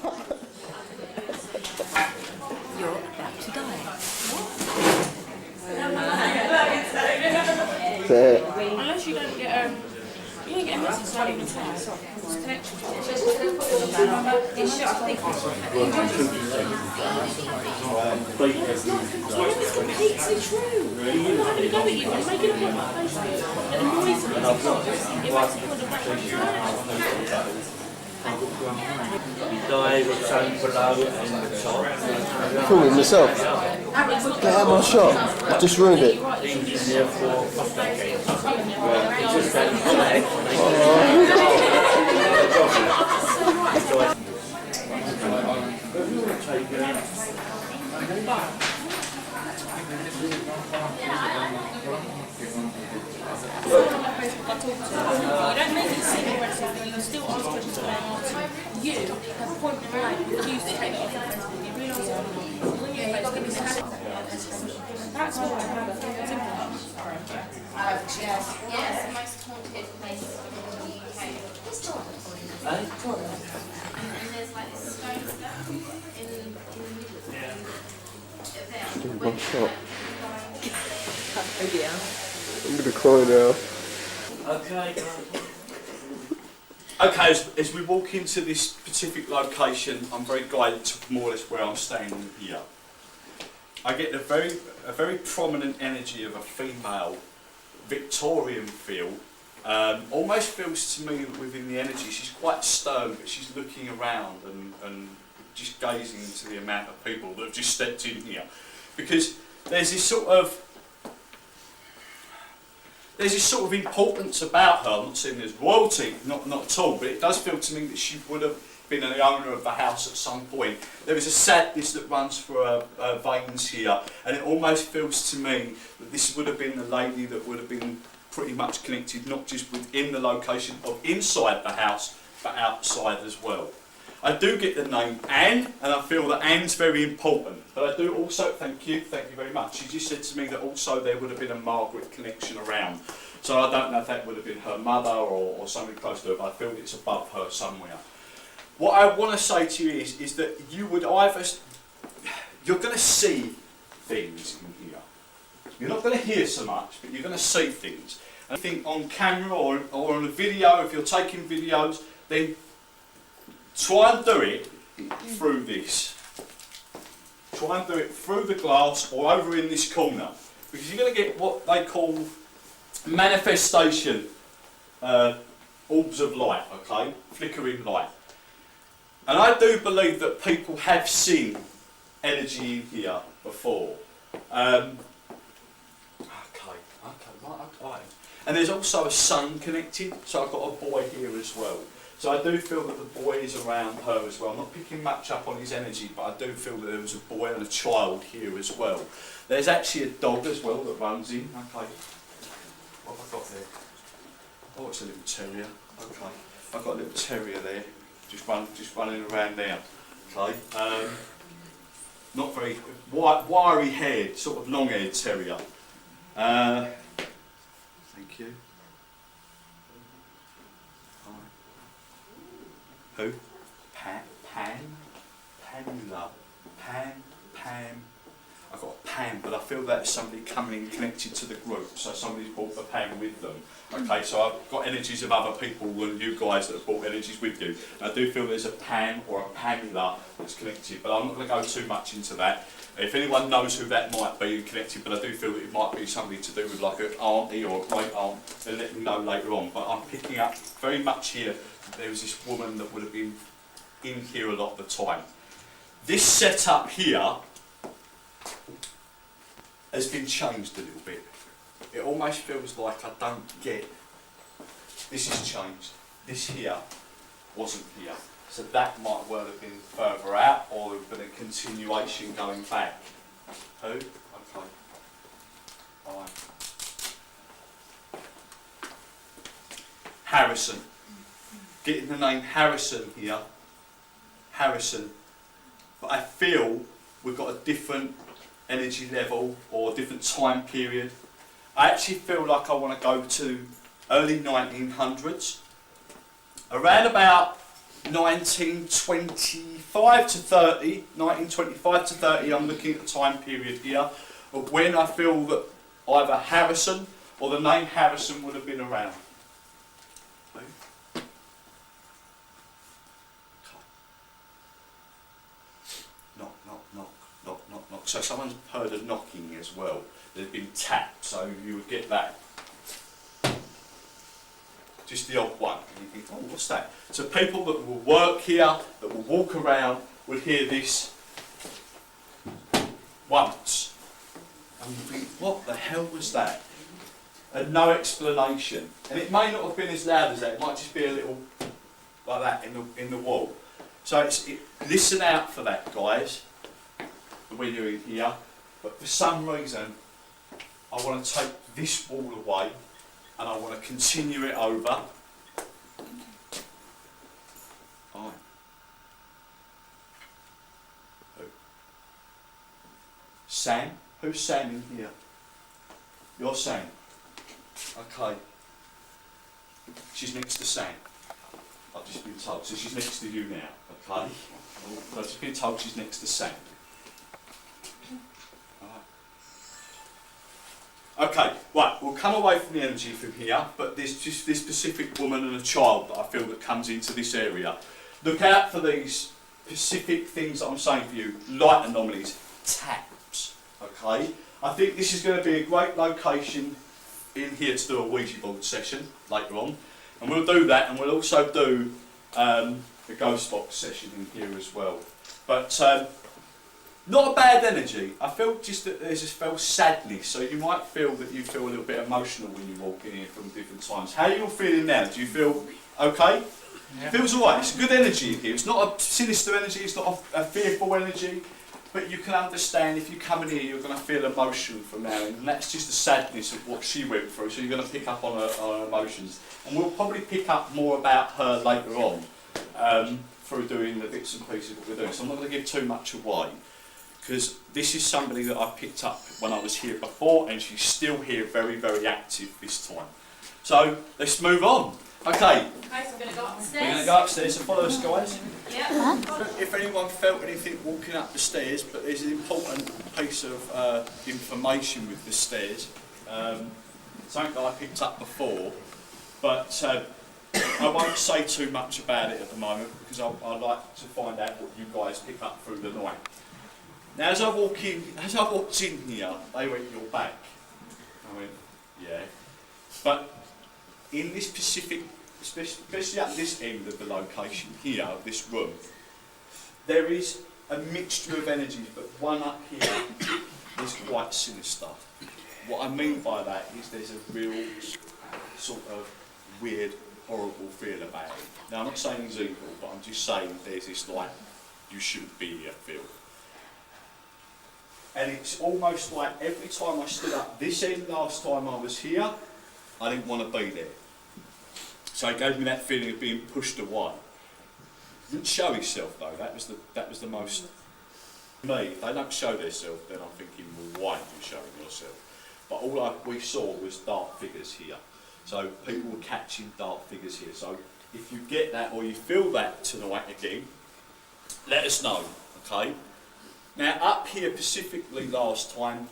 You're about to die. Unless you don't get you don't get a message not even text. It's connection. It's completely true. I'm not having a go at you. I'm making a point on Facebook that annoys me because it makes me want to back you. Filming myself. Get out of my shot. I just ruined it. You don't make it seem aggressive, you still ask questions and they answer. You have point blank refused to take it off your face. You realise it when you're that's what I have. Yes, the most haunted place in the UK. And there's like this stone stuff in the middle. One shot. Oh dear. I'm gonna cry now. Okay, as we walk into this specific location, I'm very guided to more or less where I'm standing here. I get a very prominent energy of a female Victorian feel. Almost feels to me that within the energy she's quite stern, but she's looking around and just gazing into the amount of people that have just stepped in here. Because there's this sort of importance about her. I'm not saying there's royalty, not at all, but it does feel to me that she would have been the owner of the house at some point. There is a sadness that runs through her veins here, and it almost feels to me that this would have been the lady that would have been pretty much connected, not just within the location of inside the house, but outside as well. I do get the name Anne, and I feel that Anne's very important. But I do also, thank you very much. She just said to me that also there would have been a Margaret connection around. So I don't know if that would have been her mother or somebody close to her, but I feel it's above her somewhere. What I want to say to you is that you would either, you're going to see things in here. You're not going to hear so much, but you're going to see things. And I think on camera or on a video, if you're taking videos, then try and do it through this. Try and do it through the glass or over in this corner. Because you're going to get what they call manifestation orbs of light, okay? Flickering light. And I do believe that people have seen energy in here before. Okay. And there's also a sun connected, so I've got a boy here as well. So I do feel that the boy is around her as well. I'm not picking much up on his energy, but I do feel that there was a boy and a child here as well. There's actually a dog as well that runs in. Okay. What have I got there? Oh, it's a little terrier. Okay. I've got a little terrier there, just running around there. Okay. Not very wiry haired, sort of long haired terrier. Thank you. Who? Pamela. Pam. I've got a Pam, but I feel that's somebody coming in connected to the group, so somebody's brought the Pam with them. Okay, so I've got energies of other people than you guys that have brought energies with you. And I do feel there's a Pam or a Pamela that's connected, but I'm not going to go too much into that. If anyone knows who that might be connected, but I do feel that it might be something to do with like an auntie or a great aunt, then let me know later on. But I'm picking up very much here that there was this woman that would have been in here a lot of the time. This setup here has been changed a little bit. It almost feels like I don't get, this has changed. This here wasn't here. So that might well have been further out, or there would have been a continuation going back. Who? Okay. Alright. Harrison. Getting the name Harrison here. Harrison. But I feel we've got a different energy level or a different time period. I actually feel like I want to go to early 1900s. Around about 1925 to 30, 1925 to 30, I'm looking at the time period here of when I feel that either Harrison or the name Harrison would have been around. Okay. Knock, knock, knock, knock, knock, knock. So someone's heard a knocking as well. There's been tapped, so you would get that. Just the odd one. And you think, oh, what's that? So people that will work here, that will walk around, will hear this once. And you think, what the hell was that? And no explanation. And it may not have been as loud as that. It might just be a little like that in the wall. So listen out for that, guys, when you're in here. But for some reason, I want to take this wall away. And I want to continue it over. Who? Sam? Who's Sam in here? You're Sam. Okay. She's next to Sam. I've just been told. So she's next to you now. Okay. I've just been told she's next to Sam. Okay, right, we'll come away from the energy from here, but there's just this specific woman and a child that I feel that comes into this area. Look out for these specific things that I'm saying for you, light anomalies, taps, okay? I think this is going to be a great location in here to do a Ouija board session later on, and we'll do that, and we'll also do a ghost box session in here as well. But not a bad energy. I feel just that there's just felt sadness, so you might feel that you feel a little bit emotional when you walk in here from different times. How are you all feeling now? Do you feel okay? Yeah. Feels alright. It's a good energy in here. It's not a sinister energy, it's not a fearful energy, but you can understand if you come in here you're going to feel emotional from now, and that's just the sadness of what she went through, so you're going to pick up on her emotions. And we'll probably pick up more about her later on through doing the bits and pieces of what we're doing, so I'm not going to give too much away. Because this is somebody that I picked up when I was here before, and she's still here, very, very active this time. So let's move on. Okay. Okay, so we're going to go upstairs. We're going to go upstairs, so follow us, guys. Yeah. If anyone felt anything walking up the stairs, but there's an important piece of information with the stairs. Something that I picked up before, but I won't say too much about it at the moment because I'd like to find out what you guys pick up through the night. Now, as I walked in here, they went, "You're back." I went, "Yeah." But in this specific, especially at this end of the location here, of this room, there is a mixture of energies, but one up here is quite sinister. What I mean by that is there's a real sort of weird, horrible feel about it. Now, I'm not saying it's evil, but I'm just saying there's this like, you shouldn't be here feel. And it's almost like every time I stood up this end last time I was here, I didn't want to be there. So it gave me that feeling of being pushed away. It didn't show himself though, that was the most, me, if they don't show themselves then I'm thinking, well, why are you showing yourself? But all we saw was dark figures here. So people were catching dark figures here. So if you get that or you feel that tonight again, let us know, okay? Now up here specifically last time,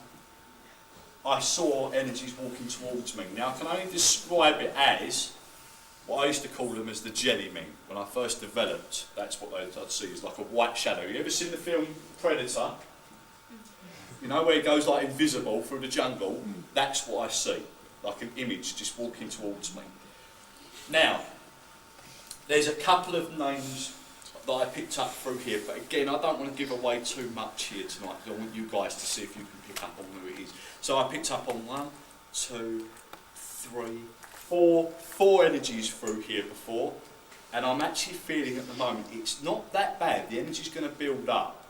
I saw energies walking towards me. Now I can only describe it as what I used to call them as the jelly men. When I first developed, that's what I'd see, is like a white shadow. You ever seen the film Predator? You know where it goes like invisible through the jungle? That's what I see, like an image just walking towards me. Now, there's a couple of names that I picked up through here, but again, I don't want to give away too much here tonight because I want you guys to see if you can pick up on who it is. So I picked up on 1, 2, 3, 4 energies through here before, and I'm actually feeling at the moment it's not that bad. The energy's going to build up.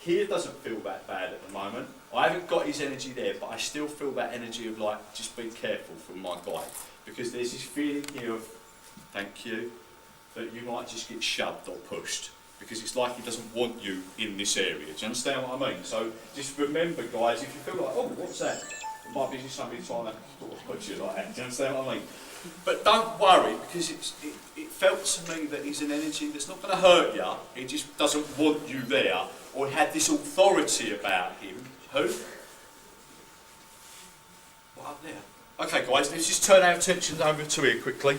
Here doesn't feel that bad at the moment. I haven't got his energy there, but I still feel that energy of like, just be careful from my guy, because there's this feeling here of, thank you, that you might just get shoved or pushed, because it's like he doesn't want you in this area. Do you understand what I mean? So just remember, guys, if you feel like, oh, what's that? It might be just somebody trying to sort of push you like that. Do you understand what I mean? But don't worry, because it felt to me that he's an energy that's not going to hurt you. He just doesn't want you there, or he had this authority about him. Who? What up there? Okay, guys, let's just turn our attention over to here quickly.